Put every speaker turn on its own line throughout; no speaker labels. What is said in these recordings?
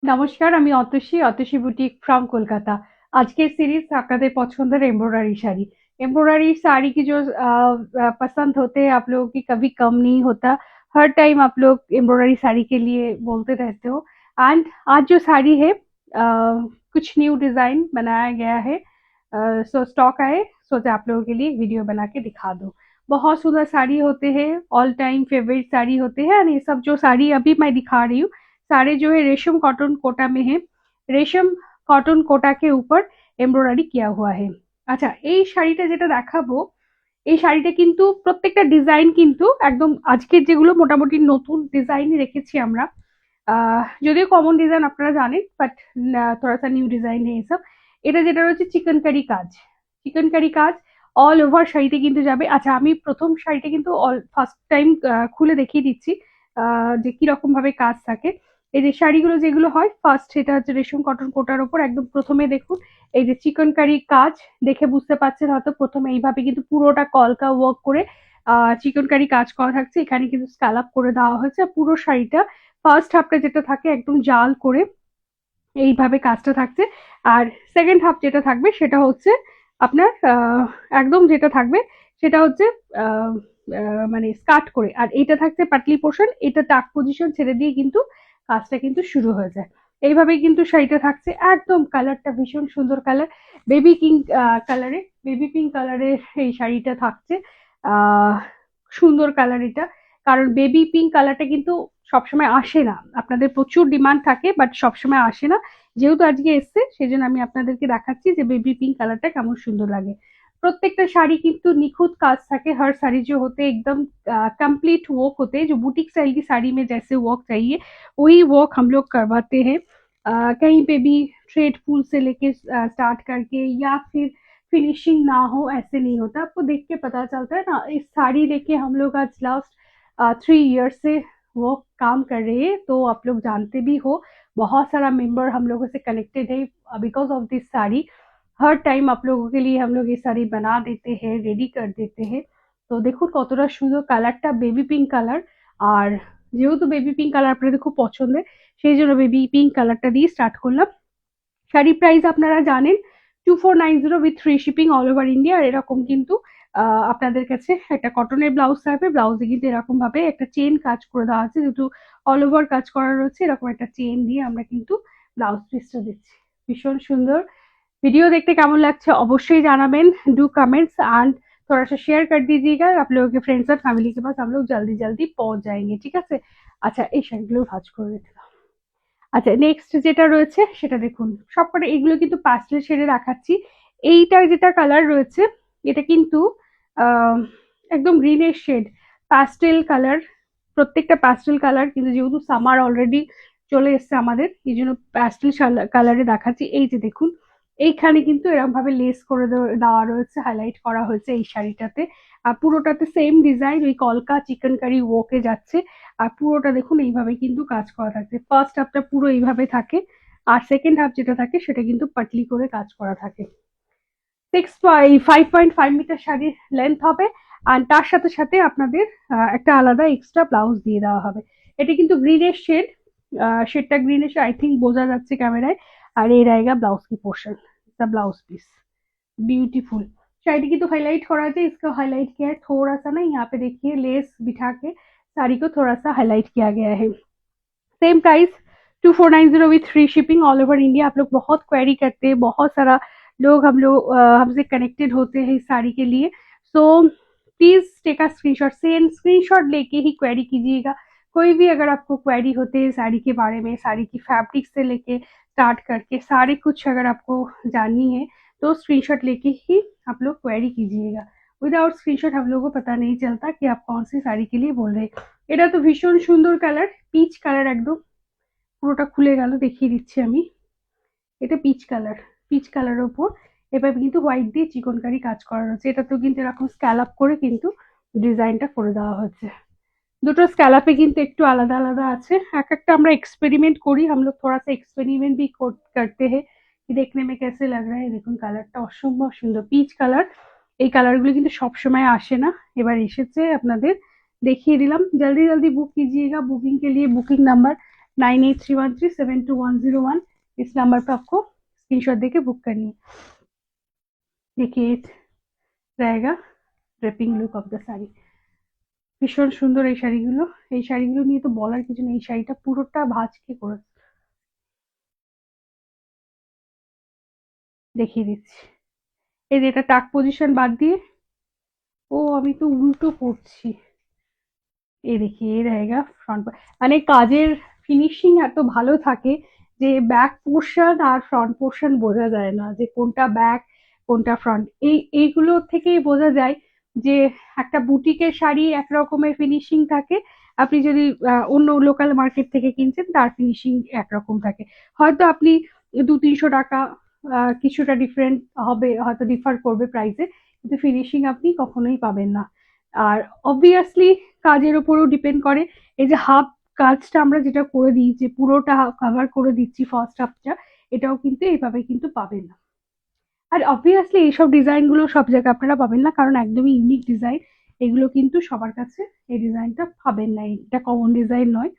নমস্কার, আমি Atasi, Atasi boutique from Kolkata. আজকের সিরিজ আপনাদের পছন্দের एम्ब्रॉयडरी साड़ी। एम्ब्रॉयडरी साड़ी की जो पसंद होते हैं आप लोगों की कभी कम नहीं होता। हर टाइम आप लोग एम्ब्रॉयडरी साड़ी के लिए बोलते रहते हो। एंड आज जो साड़ी है कुछ न्यू डिजाइन बनाया गया है। सो स्टॉक आए, सोचा आप लोगों के लिए वीडियो बना के दिखा दो। बहुत सुंदर साड़ी होते हैं, ऑल टाइम फेवरेट साड़ी होते हैं। और ये सब जो साड़ी अभी मैं दिखा रही हूँ सारे जो है रेशम कॉटन कोटा में है। रेशम কটন কোটাকে উপর এমব্রয়ডারি কিয়া হুয়া হে। আচ্ছা, এই শাড়িটা যেটা দেখাবো, এই শাড়িটা কিন্তু প্রত্যেকটা ডিজাইন কিন্তু একদম আজকের যেগুলো মোটামুটি নতুন ডিজাইনই রেখেছি আমরা। যদিও কমন ডিজাইন আপনারা জানেন, বাট থোড়া সা নিউ ডিজাইন है ये सब। এটা যেটা রয়েছে চিকনকারি কাজ, চিকনকারি কাজ অল ওভার শাড়িতে কিন্তু যাবে। আচ্ছা, আমি প্রথম শাড়িটা কিন্তু ফার্স্ট টাইম খুলে দেখিয়ে দিচ্ছি যে কিরকম ভাবে কাজ থাকে। এই যে শাড়িগুলো যেগুলো হয় ফার্স্ট, সেটা হচ্ছে রেশম কটন কোটার ওপর একদম প্রথমে দেখুন এই যে চিকনকারি কাজ। দেখে বুঝতে পারছেন হয়তো প্রথমে এইভাবে কিন্তু পুরোটা কলকা ওয়ার্ক করে চিকনকারি কাজ করা থাকছে। এখানে কিন্তু স্ক্যালাপ করে দেওয়া হয়েছে। পুরো শাড়িটা ফার্স্ট হাফটা যেটা থাকে একদম জাল করে এইভাবে কাজটা থাকছে। আর সেকেন্ড হাফ যেটা থাকবে সেটা হচ্ছে আপনার একদম যেটা থাকবে সেটা হচ্ছে আহ, মানে স্কার্ট করে। আর এটা থাকছে পাতলি পোর্শন, এটা টাক পজিশন ছেড়ে দিয়ে কিন্তু কাজটা কিন্তু শুরু হয়ে যায়। এইভাবেই কিন্তু শাড়িটা থাকছে। একদম কালারটা ভীষণ সুন্দর কালার, বেবি পিঙ্ক কালারে, বেবি পিঙ্ক কালারের এই শাড়িটা থাকছে। আহ সুন্দর কালার এটা, কারণ বেবি পিঙ্ক কালারটা কিন্তু সবসময় আসে না। আপনাদের প্রচুর ডিমান্ড থাকে বাট সবসময় আসে না। যেহেতু আজকে এসছে সেজন্য আমি আপনাদেরকে দেখাচ্ছি যে বেবি পিঙ্ক কালারটা কেমন সুন্দর লাগে। प्रत्येकटा शाड़ी किंतु निखुत काज থাকে। हर साड़ी जो होते हैं एकदम कंप्लीट वर्क होते हैं। जो बुटीक स्टाइल की साड़ी में जैसे वर्क चाहिए वही वर्क हम लोग करवाते हैं। कहीं पे भी थ्रेड फूल से लेके स्टार्ट करके या फिर फिनिशिंग ना हो ऐसे नहीं होता। आपको देख के पता चलता है ना। इस साड़ी लेके हम लोग आज लास्ट 3 ईयर से वो काम कर रहे हैं, तो आप लोग जानते भी हो बहुत सारा मेंबर हम लोगों से कनेक्टेड है because of this sari. Her time आप लोगों के लिए हम लोग ये साड़ी बना देते हैं, रेडी कर देते हैं। তো দেখুন কতটা সুন্দর কালারটা, বেবি পিঙ্ক কালার। আর যেহেতু বেবি পিঙ্ক কালার আপনাদের খুব পছন্দের, সেই জন্য বেবি পিঙ্ক কালারটা দিয়ে স্টার্ট করলাম। শাড়ি প্রাইস আপনারা জানেন 2490 with free shipping all over India. আর এরকম কিন্তু আপনাদের কাছে একটা কটনের ব্লাউজ থাকবে। ব্লাউজে কিন্তু এরকম ভাবে একটা চেন কাজ করে দেওয়া আছে, যেহেতু অল ওভার কাজ করা রয়েছে। এরকম একটা চেন দিয়ে আমরা কিন্তু ব্লাউজ পিসটা দিচ্ছি। ভীষণ সুন্দর। वीडियो देखते কেমন লাগছে অবশ্যই জানাবেন। डू कमेंट्स एंड थोड़ा सा शेयर कर दीजिएगा। आप लोगों के फ्रेंड्स और फैमिली के पास हम लोग जल्दी जल्दी पहुंच जाएंगे, ঠিক আছে। আচ্ছা, এই শাড়িগুলো ভাঁজ করে রেখে দাও। আচ্ছা, নেক্সট যেটা রয়েছে সেটা দেখুন। সবকটা এগুলো কিন্তু পাস্টেল শেডে দেখাচ্ছি। এইটার যেটা কালার রয়েছে এটা কিন্তু আহ, একদম গ্রিনের শেড, পাস্টেল কালার। প্রত্যেকটা পাস্টেল কালার কিন্তু যেহেতু সামার অলরেডি চলে এসছে আমাদের, এই জন্য প্যাস্টেল কালারে দেখাচ্ছি। এই যে দেখুন, এইখানে কিন্তু এরকম ভাবে লেস করে দেওয়া রয়েছে, হাইলাইট করা হয়েছে এই শাড়িটাতে। আর পুরোটাতে সেম ডিজাইন, ওই কলকা চিকেনকারি ওকে যাচ্ছে। আর পুরোটা দেখুন এইভাবে কিন্তু কাজ করা থাকে। ফার্স্ট হাফটা পুরো এইভাবে থাকে, আর সেকেন্ড হাফ যেটা থাকে সেটা কিন্তু পাতলি করে কাজ করা থাকে। 5.5 মিটার শাড়ির লেন্থ হবে। আর তার সাথে সাথে আপনাদের একটা আলাদা এক্সট্রা ব্লাউজ দিয়ে দেওয়া হবে। এটা কিন্তু গ্রিনের শেড, শেডটা গ্রিনের, आई थिंक বোঝা যাচ্ছে ক্যামেরায়। আর এই रहेगा ब्लाउज की portion, the blouse piece beautiful. शायद की तो हाईलाइट हो रहा है, इसका हाईलाइट किया है थोड़ा सा ना, यहाँ पे देखिए लेस बिठा के साड़ी को थोड़ा सा हाईलाइट किया गया है। Same price 2490 with free shipping all over India. आप लोग बहुत क्वेरी करते हैं, बहुत सारा लोग हम लोग हमसे कनेक्टेड होते हैं इस साड़ी के लिए। So please take a screenshot, same screenshot लेके ही क्वेरी कीजिएगा। कोई भी अगर आपको क्वेरी होते हैं साड़ी के बारे में, साड़ी की फैब्रिक से लेके स्टार्ट करके सारे कुछ अगर आपको जाननी है तो स्क्रीनशॉट लेके ही आप लोग क्वेरी कीजिएगा। विदाउट स्क्रीनशॉट हम लोगों को पता नहीं चलता कि आप कौन सी साड़ी के लिए बोल रहे हैं। এটা তো ভীষণ সুন্দর কালার, পিচ কালার একদম। পুরোটা খুলে গেল, দেখিয়ে দিচ্ছি আমি। এটা পিচ কালার, পিচ কালারের উপর এবার কিন্তু হোয়াইট দিয়ে চিকনকারি কাজ করা রয়েছে। এটাতেও কিন্তু এরকম স্ক্যালাপ করে কিন্তু ডিজাইনটা করে দেওয়া হয়েছে। দুটো স্ক্যালাপে কিন্তু একটু আলাদা আলাদা আছে। এক একটা আমরা एक्सपेरिमेंट করি, हम लोग थोड़ा सा एक्सपेरिमेंट भी करते हैं कि देखने में कैसे लग रहा है। দেখুন কালারটা অসম্ভব সুন্দর, পিচ কালার। এই কালারগুলো কিন্তু সব সময় আসে না, এবার এসেছে। আপনাদের দেখিয়ে দিলাম। जल्दी जल्दी बुक कीजिएगा। बुकिंग के लिए बुकिंग नंबर 9831372101। इस नंबर पे आपको स्क्रीनशॉट देके बुक करनी है। देखिए रहेगा draping look of the sari. ভীষণ সুন্দর এই শাড়িগুলো। এই শাড়িগুলো নিয়ে তো বলার কিছু নেই, এই শাড়িটা পুরোটা ভাঁজকে করে দেখিয়ে দিচ্ছি। এই যে এটা টাক পজিশন বাদ দিয়ে, ও আমি তো উল্টো পড়ছি। এই দেখি ये रहेगा ফ্রন্ট, মানে কাজের ফিনিশিং এত ভালো থাকে যে ব্যাক পোর্শন আর ফ্রন্ট পোর্শন বোঝা যায় না যে কোনটা ব্যাক কোনটা ফ্রন্ট। এইগুলো থেকেই বোঝা যায় যে একটা বুটিকের শাড়ি একরকমের ফিনিশিং থাকে, আপনি যদি অন্য লোকাল মার্কেট থেকে কিনছেন তার ফিনিশিং একরকম থাকে। হয়তো আপনি 200-300 টাকা কিছুটা ডিফারেন্ট হবে, হয়তো ডিফার করবে প্রাইসে, কিন্তু ফিনিশিং আপনি কখনোই পাবেন না। আর অবভিয়াসলি কাজের উপরও ডিপেন্ড করে। এই যে হাফ কাজটা আমরা যেটা করে দিই, যে পুরোটা কভার করে দিচ্ছি ফার্স্ট হাফটা, এটাও কিন্তু এইভাবে কিন্তু পাবেন না। আর অবভিয়াসলি এইসব ডিজাইন গুলো সব জায়গায় আপনারা পাবেন না, কারণ একদমই ইউনিক ডিজাইন। এগুলো কিন্তু সবার কাছে এই ডিজাইনটা পাবেন না, এটা কমন ডিজাইন নয়।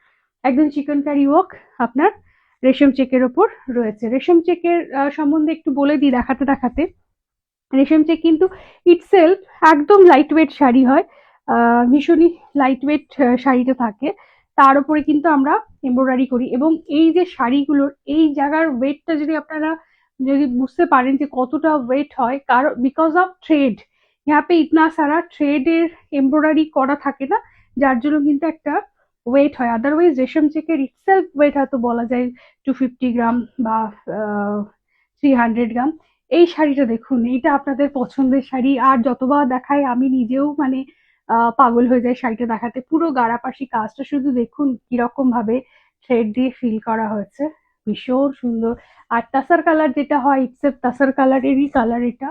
একদম চিকন কারি ওয়ার্ক আপনার রেশম চেকের ওপর রয়েছে। রেশম চেকের সম্বন্ধে একটু বলে দিই দেখাতে দেখাতে। রেশম চেক কিন্তু ইটসেলফ একদম লাইট ওয়েট শাড়ি হয়, ভীষণই লাইট ওয়েট শাড়িটা থাকে, তার উপরে কিন্তু আমরা এমব্রয়ডারি করি। এবং এই যে শাড়িগুলোর এই জায়গার ওয়েটটা যদি আপনারা যদি বুঝতে পারেন যে কতটা ওয়েট হয়, কারণ বিকজ অফ থ্রেড, यहाँ पे इतना सारा থ্রেডের এমব্রয়ডারি করা থাকে না, যার জন্য কিন্তু একটা ওয়েট হয়। আদারওয়াইজ রেশম চেকের ইটসেলফ ওয়েট হয়তো বলা যায় 250 গ্রাম বা 300 গ্রাম। এই শাড়িটা দেখুন, এটা আপনাদের পছন্দের শাড়ি, আর যতবার দেখাই আমি নিজেও মানে পাগল হয়ে যাই শাড়িটা দেখাতে। পুরো গাড়াপাশি কাজটা শুধু দেখুন কিরকম ভাবে থ্রেড দিয়ে ফিল করা হয়েছে, ভীষণ সুন্দর। আর টাসার কালার যেটা হয়, ইটসেলফ টাসার কালারেরই কালার এটা,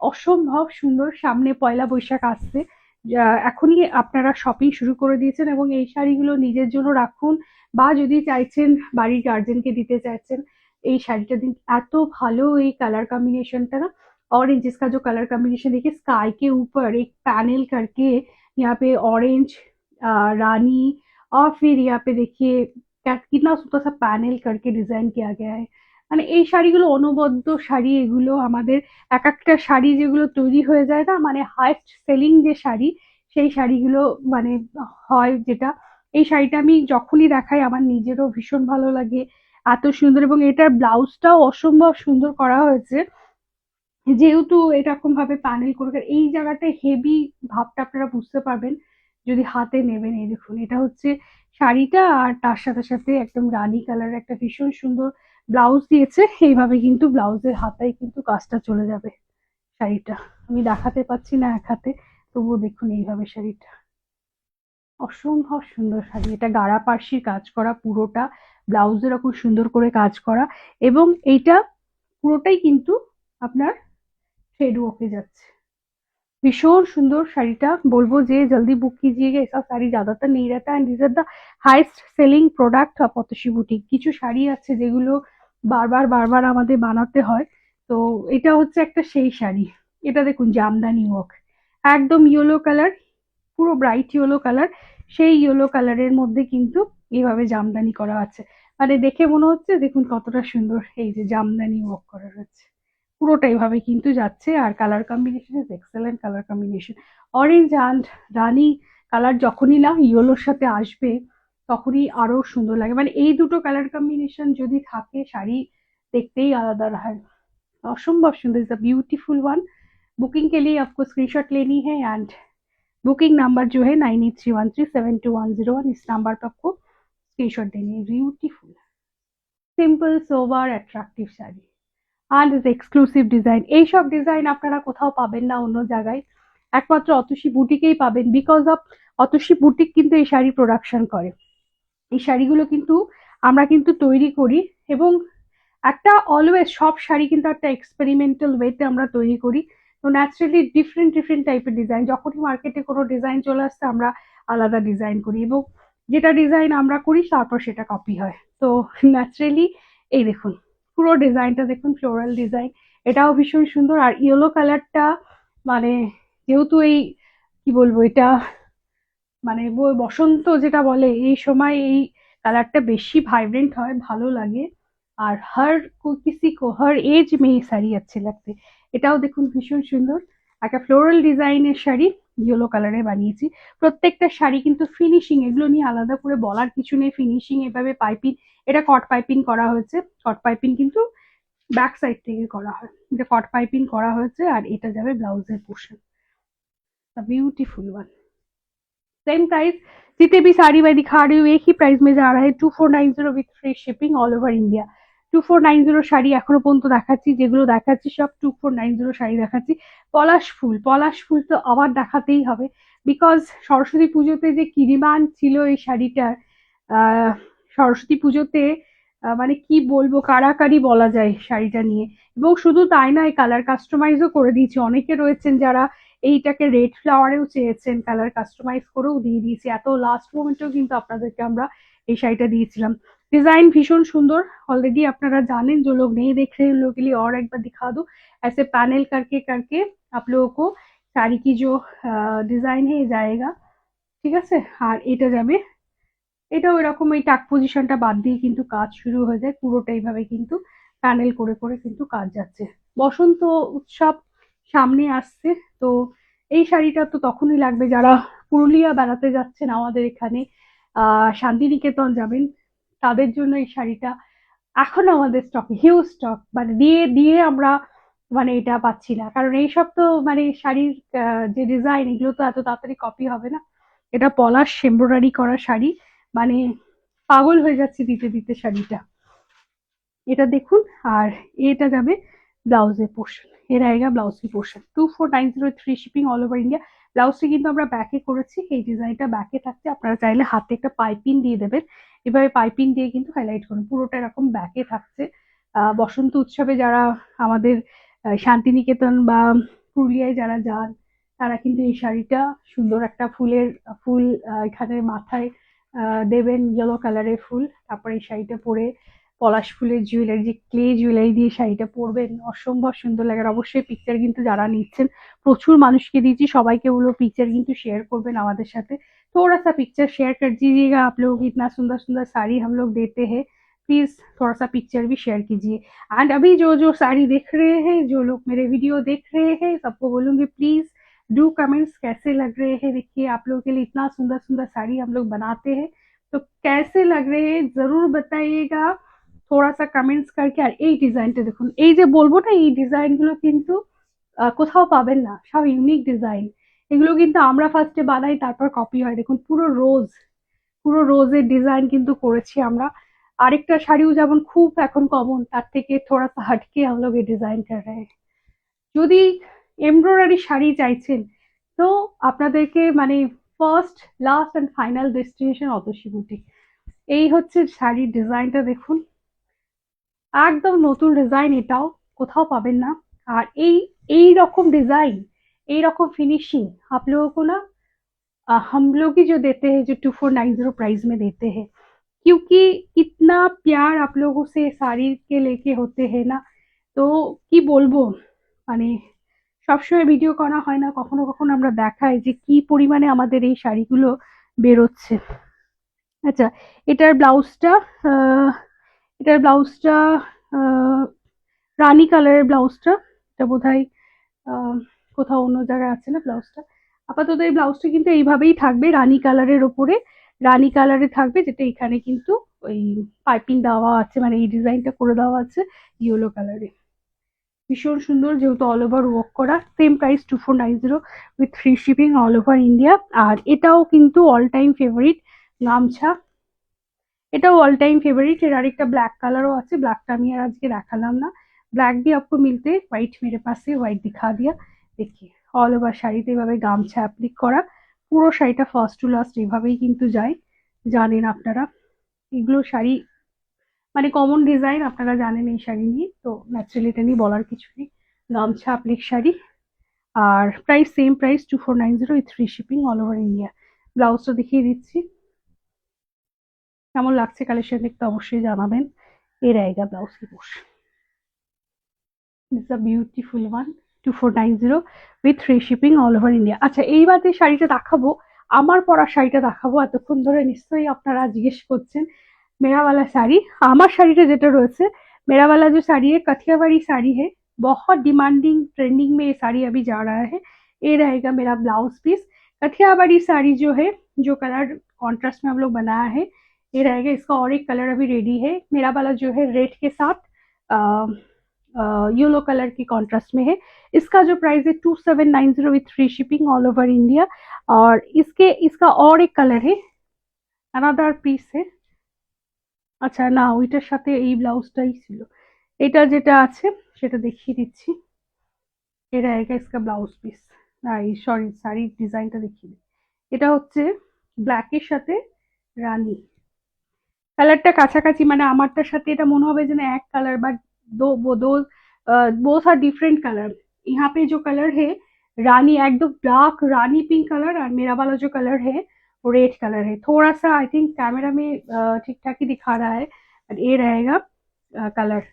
অসম্ভব সুন্দর। সামনে পয়লা বৈশাখ আসছে, এখনই আপনারা শপিং শুরু করে দিয়েছেন এবং এই শাড়িগুলো নিজের জন্য রাখুন, বা যদি চাইছেন বাড়ির গার্জেনকে दिते चाहते এই শাড়িটা দিন। এত ভালো এই कलर कॉम्बिनेशनটা ना, ऑरेंज इसका जो कलर कॉम्बिनेशन देखिए, स्काई के ऊपर एक पैनल करके यहाँ पे ऑरेंज रानी, और फिर यहाँ पे देखिए कितना सुंदर सा पैनल करके डिजाइन किया गया है। মানে এই শাড়িগুলো অনবদ্য শাড়ি, এগুলো আমাদের এক একটা শাড়ি যেগুলো তৈরি হয়ে যায় না, মানে হাইস্ট সেলিং যে শাড়ি, সেই শাড়িগুলো মানে হয় যেটা। এই শাড়িটা আমি যখনই দেখাই আমার নিজেরও ভীষণ ভালো লাগে, এত সুন্দর। এবং এটার ব্লাউজটাও অসম্ভব সুন্দর করা হয়েছে, যেহেতু এরকম ভাবে প্যানেল করে। এই জায়গাটায় হেভি ভাবটা আপনারা বুঝতে পারবেন যদি হাতে নেবেন। এই দেখুন, এটা হচ্ছে শাড়িটা, আর তার সাথে সাথে একদম রানী কালার একটা ভীষণ সুন্দর ব্লাউজ দিয়েছে। এইভাবে কিন্তু ব্লাউজের হাতায় কিন্তু কাজটা চলে যাবে শাড়িটা। আমি দেখাতে পাচ্ছি না এক হাতে, তবুও দেখুন এইভাবে শাড়িটা অসম্ভব সুন্দর শাড়ি। এটা গাড়া পার্সির কাজ করা পুরোটা, ব্লাউজেরও খুব সুন্দর করে কাজ করা, এবং এইটা পুরোটাই কিন্তু আপনার थ्रेड वर्क যাচ্ছে। ভীষণ সুন্দর শাড়িটা, বলবো যে জলদি বুক कीजिएगा, ऐसा साड़ी ज्यादातर नहीं रहता and this is the highest selling product of Potshi boutique. কিছু শাড়ি আছে যেগুলো বারবার বারবার আমাদের বানাতে হয়, তো এটা হচ্ছে একটা সেই শাড়ি। এটা দেখুন জামদানি ওয়ার্ক, একদম ইয়েলো কালার, পুরো ব্রাইট ইয়েলো কালার, সেই ইয়েলো কালারের মধ্যে কিন্তু এইভাবে জামদানি করা আছে। মানে দেখে মনে হচ্ছে দেখুন কতটা সুন্দর, এই যে জামদানি ওয়ার্ক করা রয়েছে পুরোটা এইভাবে কিন্তু যাচ্ছে। আর colour combination is excellent colour combination. Orange and rani colour যখনই না ইয়েলোর সাথে আসবে তখনই আরো সুন্দর লাগে। মানে এই দুটো কালার কম্বিনেশন যদি থাকে শাড়ি দেখতেই আলাদা হয়, असंभव सुंदर, is a beautiful one. Booking के लिए आपको स्क्रीनशॉट लेनी है एंड बुकिंग नंबर जो है 9831372101, इस नंबर पर आपको स्क्रीनशॉट देनी है। Beautiful simple sober attractive sari আর এক্সক্লুসিভ ডিজাইন। এইসব ডিজাইন আপনারা কোথাও পাবেন না অন্য জায়গায়, একমাত্র অতসী বুটিকেই পাবেন। বিকজ অফ অতসী বুটিক কিন্তু এই শাড়ি প্রোডাকশন করে, এই শাড়িগুলো কিন্তু আমরা কিন্তু তৈরি করি, এবং একটা অলওয়েজ সব শাড়ি কিন্তু একটা এক্সপেরিমেন্টাল ওয়েতে আমরা তৈরি করি। তো ন্যাচারালি ডিফারেন্ট ডিফারেন্ট টাইপের ডিজাইন, যখনই মার্কেটে কোনো ডিজাইন চলে আসছে আমরা আলাদা ডিজাইন করি, এবং যেটা ডিজাইন আমরা করি তারপর সেটা কপি হয়। তো ন্যাচারালি এই দেখুন পুরো ডিজাইনটা দেখুন, ফ্লোরাল ডিজাইন, এটাও ভীষণ সুন্দর। আর ইয়েলো কালারটা মানে যেহেতু এই কি বলবো এটা মানে বসন্ত যেটা বলে এই সময় এই কালারটা বেশি ভাইব্রেন্ট হয়, ভালো লাগে। আর কিসি কো হর এজ মে এই শাড়ি अच्छे लगते। এটাও দেখুন ভীষণ সুন্দর, একটা ফ্লোরাল ডিজাইনের শাড়ি, ইয়েলো কালারে বানিয়েছি। প্রত্যেকটা শাড়ি কিন্তু ফিনিশিং, এগুলো নিয়ে আলাদা করে বলার কিছু নেই। ফিনিশিং এভাবে পাইপিং, এটা কট পাইপিং করা হয়েছে। কট পাইপিং কিন্তু बैक साइड থেকে করা হয়, এটা কট পাইপিং করা হয়েছে। আর এটা যাবে ব্লাউজের portion, the beautiful one. Same price, जितने भी साड़ी मैं दिखा रही हूँ एक ही प्राइस में जा रहा है 2490 with free shipping all over India. 2490 sari এখনো পর্যন্ত দেখাচ্ছি, যেগুলো দেখাচ্ছি সব 2490 শাড়ি দেখাচ্ছি। পলাশ ফুল তো আবার দেখাতেই হবে, বিকজ সরস্বতী পুজোতে যে কি ডিমান্ড ছিল এই শাড়িটার। আহ সরস্বতী পুজোতে মানে কি বলবো, কাড়াকাড়ি বলা যায় শাড়িটা নিয়ে। এবং শুধু তাই নয়, কালার কাস্টমাইজও করে দিয়েছি। অনেকে রয়েছেন যারা এইটাকে রেড ফ্লাওয়ারেও চেয়েছেন, কালার কাস্টমাইজ করেও দিয়ে দিয়েছি। এত লাস্ট মোমেন্টেও কিন্তু আপনাদেরকে আমরা এই শাড়িটা দিয়েছিলাম। डिजाइन भीषण सुंदर, ऑलरेडी আপনারা জানেন। जो लोग नहीं देख रहे हैं उन लोगों के लिए और एक बार दिखा दूं। ऐसे पैनल करके करके आप लोगों को साड़ी की जो डिजाइन है जाएगा, ঠিক আছে। আর এটা যাবে, এটাও এরকম এই টাক পজিশনটা বাদ দিয়ে কিন্তু কাজ শুরু হয়ে যায়। পুরোটা এইভাবে কিন্তু প্যানেল করে করে কিন্তু কাজ যাচ্ছে। বসন্ত উৎসব সামনে আসছে, তো এই শাড়িটা তো তখনই লাগবে যারা পুরুলিয়া বেড়াতে যাচ্ছেন আমাদের এখানে, শান্তিনিকেতন যাবেন, তাদের জন্য এই শাড়িটা এখনো আমাদের স্টকে হিউজ স্টক, মানে দিয়ে দিয়ে আমরা মানে এটা পাচ্ছি না। কারণ এইসব তো মানে শাড়ির যে ডিজাইন, এগুলো তো এত তাড়াতাড়ি কপি হবে না। এটা পলাশ এমব্রয়ডারি করা শাড়ি, মানে পাগল হয়ে যাচ্ছে দিতে দিতে শাড়িটা। এটা দেখুন। আর এটা যাবে ব্লাউজের পোর্শন, এর আएगा ব্লাউজ की portion. 2490 free shipping all over India. ব্লাউজটি কিন্তু আমরা ব্যাকে করেছি, এই ডিজাইনটা ব্যাকে থাকছে। আপনারা চাইলে হাতে একটা পাইপিং দিয়ে দেবেন, এভাবে পাইপিং দিয়ে কিন্তু হাইলাইট করুন। পুরোটা এরকম ব্যাকে থাকছে। বসন্ত উৎসবে যারা আমাদের শান্তিনিকেতন বা পুরুলিয়ায় যারা যান, তারা কিন্তু এই শাড়িটা সুন্দর একটা ফুল এখানে মাথায় দেবেন, ইয়েলো কালারের ফুল। তারপরে এই শাড়িটা পরে পলাশ ফুলের জুয়েলারি, যে ক্লে জুয়েলারি দিয়ে শাড়িটা পরবেন, অসম্ভব সুন্দর লাগে। আর অবশ্যই পিকচার কিন্তু যারা নিচ্ছেন, প্রচুর মানুষকে দিয়েছি, সবাইকে বলবো पिक्चर কিন্তু শেয়ার করবেন আমাদের সাথে। थोड़ा सा पिक्चर शेयर कर दीजिएगा। आप लोग इतना सुंदर सुंदर साड़ी हम लोग देते हैं, प्लीज थोड़ा सा पिक्चर भी शेयर कीजिए। एंड अभी जो जो साड़ी देख रहे हैं, जो लोग मेरे वीडियो देख रहे हैं, सबको बोलूंगी प्लीज डू कमेंट्स कैसे लग रहे हैं। देखिए आप लोगों के लिए इतना सुंदर सुंदर साड़ी हम लोग बनाते हैं, तो कैसे लग रहे हैं जरूर बताइएगा थोड़ा सा कमेंट्स करके। আর এই ডিজাইনটা দেখুন, এই যে বলবো না, এই ডিজাইন গুলো কিন্তু কোথাও পাবেন না, সব ইউনিক ডিজাইন। এগুলো কিন্তু আমরা ফার্স্টে বানাই, তারপর কপি হয়। দেখুন পুরো রোজের ডিজাইন কিন্তু করেছি আমরা। আরেকটা শাড়িও যেমন খুব এখন কমন, তার থেকে থোড়া সা হটকে हम लोग ये डिजाइन कर रहे हैं। যদি এমব্রয়ডারি শাড়ি চাইছেন, তো আপনাদেরকে মানে first last and final destination Atasi boutique. এই হচ্ছে শাড়ির ডিজাইনটা দেখুন, একদম নতুন ডিজাইন, এটাও কোথাও পাবেন না। আর এই রকম ডিজাइन, এই রকম फिनिशिंग आप लोगों को ना हम लोग ही जो देते हैं, जो 2490 प्राइस में देते हैं, क्योंकि इतना प्यार आप लोगों से साड़ी के लेके होते हैं ना। তো কি বলবো, মানে সবসময় ভিডিও করা হয় না, কখনো কখনো আমরা দেখাই যে কি পরিমাণে আমাদের এই শাড়িগুলো বেরোচ্ছে। আচ্ছা, এটার ব্লাউজটা আহ, এটার ব্লাউজটা রানী কালারের ব্লাউজটা, এটা বোধহয় আহ, কোথাও অন্য জায়গায় আছে না ব্লাউজটা। আপাতত এই ব্লাউজটা কিন্তু এইভাবেই থাকবে, রানী কালারের ওপরে রানী কালারে থাকবে, যেটা এখানে কিন্তু ওই পাইপিং দেওয়া আছে, মানে এই ডিজাইনটা করে দেওয়া আছে ইয়েলো কালারে। ভীষণ সুন্দর, যেহেতু অল ওভার ওয়ার্ক করা। Same price 2490 with free shipping all over India. আর এটাও কিন্তু অল টাইম ফেভারিট গামছা, এটাও ऑल टाइम फेवरेट। এর আরেকটা ব্ল্যাক কালারও আছে, ব্ল্যাকটা আমি আর আজকে দেখালাম না। ব্ল্যাক भी आपको मिलते हैं, व्हाइट मेरे पास है, व्हाइट दिखा दिया। देखिए অল ওভার শাড়িতে এভাবে গামছা অ্যাপ্লিক করা, পুরো শাড়িটা ফার্স্ট টু লাস্ট এভাবেই কিন্তু যায়। জানেন আপনারা এগুলো শাড়ি মানে কমন ডিজাইন, আপনারা জানেন এই শাড়ি নিয়ে, তো ন্যাচারালি এটা নিয়ে বলার কিছু নেই। গামছা অ্যাপ্লিক শাড়ি। আর price same price 2490 with free shipping all over India. ব্লাউজটা দেখিয়ে দিচ্ছি, কেমন লাগছে কালেকশন দেখতে অবশ্যই জানাবেন। এর আएगा ব্লাউজ की portion, this a beautiful one 2490 with free shipping all over India. আচ্ছা, এইবার যে শাড়িটা দেখাবো, আমার পরা শাড়িটা দেখাবো, এতক্ষণ ধরে নিশ্চয়ই আপনারা জিজ্ঞেস করছেন मेरा वाला साड़ी, আমার শাড়িটা যেটা রয়েছে, मेरा वाला जो साड़ी है कठियावाड़ी साड़ी है, बहुत डिमांडिंग ट्रेंडिंग में ये साड़ी अभी जा रहा है। ये रहेगा मेरा ब्लाउज पीस। कठियावाड़ी साड़ी जो है, जो कलर कॉन्ट्रास्ट में हम लोग बनाया है, ये रहेगा। इसका और एक कलर अभी रेडी है। मेरा वाला जो है रेड के साथ येलो कलर की कॉन्ट्रास्ट में है। इसका जो प्राइस है 2790 with free shipping all over India. और इसका और एक कलर है, अनादार पीस है। আচ্ছা না, ওইটার সাথে এই ব্লাউজটাই ছিল। এটা যেটা আছে সেটা দেখিয়ে দিচ্ছি। এ रहेगा इसका ব্লাউজ পিস। না এই সরি, শাড়ির ডিজাইনটা দেখিয়ে দিই। এটা হচ্ছে ব্ল্যাকের সাথে রানী। কালারটা কাছাকাছি, মানে আমারটার সাথে এটা মনে হবে যেন এক কালার, বাট दो बोथ आर डिफरेंट कलर। यहाँ पे जो कलर है रानी, एकदम डार्क रानी पिंक कलर, और मेरा वाला जो कलर है वो रेड कलर है। थोड़ा सा आई थिंक कैमरा में ठीक ठाक ही दिखा रहा है। আর এ रहेगा কালার।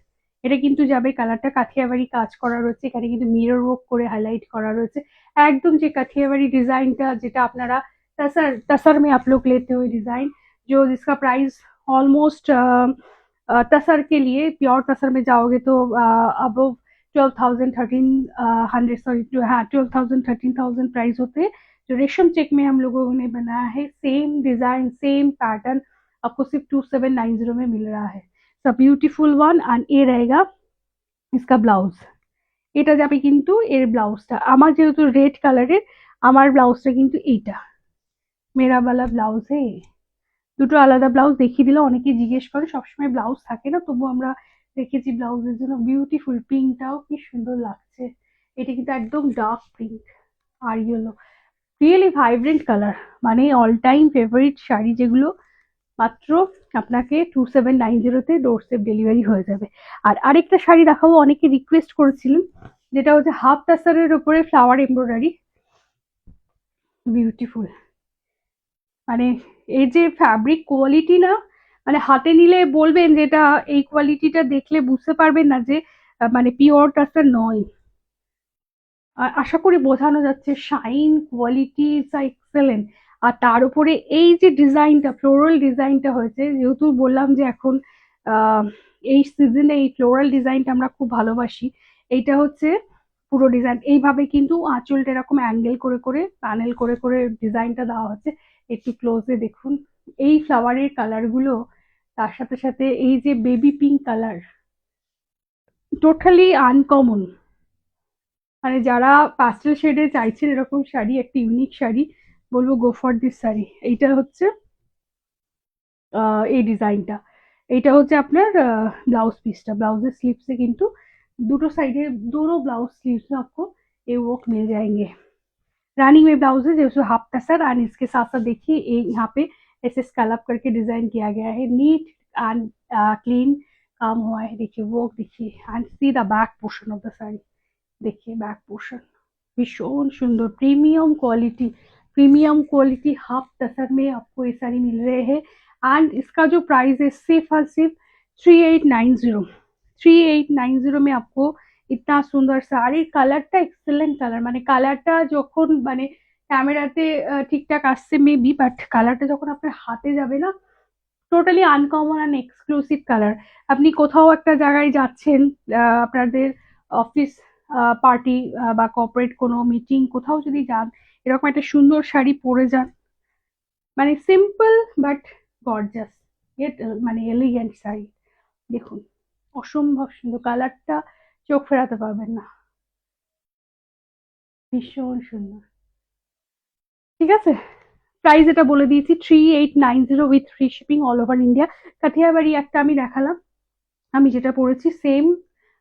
এটা কিন্তু যাবে, কালারটা কাঠিয়াবাড়ি কাজ করা রয়েছে, এখানে কিন্তু মিরর ওয়ার্ক করে হাইলাইট করা রয়েছে। একদম যে কাঠিয়াবাড়ি ডিজাইনটা, যেটা আপনারা तसर तसर में आप लोग लेते हो डिजाइन, जो जिसका प्राइस ऑलमोस्ट तसर के लिए, प्योर तसर में जाओगे तो अब 12,000 1300, सॉरी हाँ 12,000 13,000 प्राइस होते हैं। जो रेशम चेक में हम लोगों ने बनाया है, सेम डिजाइन सेम पैटर्न आपको सिर्फ 2790 में मिल रहा है। सब ब्यूटीफुल वन। एंड ये रहेगा इसका ब्लाउज। এটা যাবে কিন্তু এর ব্লাউজটা, আমার যেহেতু রেড কালারের, আমার ব্লাউজটা কিন্তু এইটা মেরা বালা ব্লাউজ। দুটো আলাদা ব্লাউজ দেখিয়ে দিলে অনেকে জিজ্ঞেস করে, সবসময় ব্লাউজ থাকে না, তবু আমরা রেখেছি ব্লাউজের জন্য। বিউটিফুল, পিঙ্কটাও কি সুন্দর লাগছে। এটা কিন্তু একদম ডার্ক পিঙ্ক আর ইয়েলো, রিয়েলি ভাইব্রেন্ট কালার। মানে অল টাইম ফেভারিট শাড়ি যেগুলো, মাত্র আপনাকে 2790-তে ডোরস্টেপ ডেলিভারি হয়ে যাবে। আর আরেকটা শাড়ি দেখাবো, অনেকে রিকোয়েস্ট করেছিলেন, যেটা হচ্ছে হাফ টাসারের উপরে ফ্লাওয়ার এমব্রয়ডারি, বিউটিফুল। মানে এই যে ফ্যাব্রিক কোয়ালিটি না, মানে হাতে নিলে বলবেন যে এটা, এই কোয়ালিটিটা দেখলে বুঝতে পারবেন না যে মানে পিওর টাসার নয়। আশা করি বোঝানো যাচ্ছে, শাইন কোয়ালিটি ইজ এক্সেলেন্ট। আর তার উপরে এই যে ডিজাইনটা, ফ্লোরাল ডিজাইনটা হয়েছে, যেহেতু বললাম যে এখন এই সিজনে এই ফ্লোরাল ডিজাইনটা আমরা খুব ভালোবাসি। এইটা হচ্ছে পুরো ডিজাইন এইভাবে, কিন্তু আঁচলটা এরকম অ্যাঙ্গেল করে করে প্যানেল করে করে ডিজাইনটা দেওয়া হচ্ছে। একটু ক্লোজে দেখুন এই ফ্লাওয়ারের কালারগুলো, তার সাথে সাথে এই যে baby pink colour, totally uncommon. মানে যারা পাস্টেল শেডে চাইছেন এরকম শাড়ি, একটা ইউনিক শাড়ি, বলবো গো ফর দিস শাড়ি। এইটা হচ্ছে এই ডিজাইনটা, এইটা হচ্ছে আপনার ब्लाउज पीसটা। ब्लाउजेর स्लीव्स কিন্তু দুটো সাইডে, दोनों ब्लाउज स्लीव्स में आपको ये वर्क मिल जाएंगे। रानी में ब्लाउज है जो हाफ टसर, एंड इसके साथ साथ देखिए यहाँ पे ऐसे स्कैलप करके डिजाइन किया गया है, नीट एंड क्लीन काम हुआ है। देखिए वर्क देखिए, and see the back portion of the sari. देखिए बैक पोर्शन भीषण सुंदर, प्रीमियम क्वालिटी हाफ टसर में आपको ये साड़ी मिल रहे हैं। एंड इसका जो प्राइस है सिर्फ और सिर्फ 3890। 3890 में आपको इतना सुंदर শাড়ির কালারটা এক্সেলেন্ট কালার। মানে কালারটা যখন মানে ক্যামেরাতে ঠিকঠাক আসছে মেবি, বাট কালারটা যখন আপনার হাতে যাবে না, totally uncommon and exclusive colour. আপনি কোথাও একটা জায়গায় যাচ্ছেন, আপনাদের অফিস পার্টি বা কর্পোরেট কোনো মিটিং, কোথাও যদি যান, এরকম একটা সুন্দর শাড়ি পরে যান, মানে সিম্পল বাট গর্জাস, মানে এলিগেন্ট শাড়ি। দেখুন অসম্ভব সুন্দর কালারটা, চোখ ফেরাতে পারবেন না, ভীষণ সুন্দর। ঠিক আছে, প্রাইস এটা বলে দিয়েছি 3890 with free shipping all over India. কাঠিয়াবাড়ি একটা আমি দেখালাম, আমি যেটা পরেছি সেম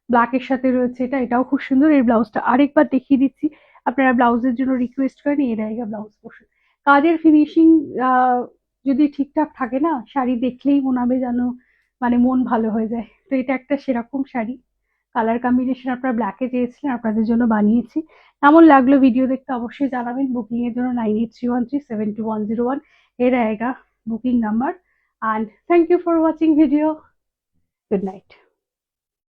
ব্ল্যাকের সাথে রয়েছে এটা, এটাও খুব সুন্দর। এর ব্লাউজটা আরেকবার দেখিয়ে দিচ্ছি, আপনারা ব্লাউজের জন্য রিকোয়েস্ট করেন, এর জায়গা ব্লাউজ পোর্শন। কাজের ফিনিশিং যদি ঠিকঠাক থাকে না, শাড়ি দেখলেই মনে হবে যেন মানে মন ভালো হয়ে যায়। তো এটা একটা সেরকম শাড়ি, কালার কম্বিনেশন আপনারা ব্ল্যাকে চেয়েছিলেন, আপনাদের জন্য বানিয়েছি। কেমন লাগলো ভিডিও দেখতে অবশ্যই জানাবেন। বুকিং এর জন্য 9831372101 এ रहेगा booking number. And thank you for watching video. Good night.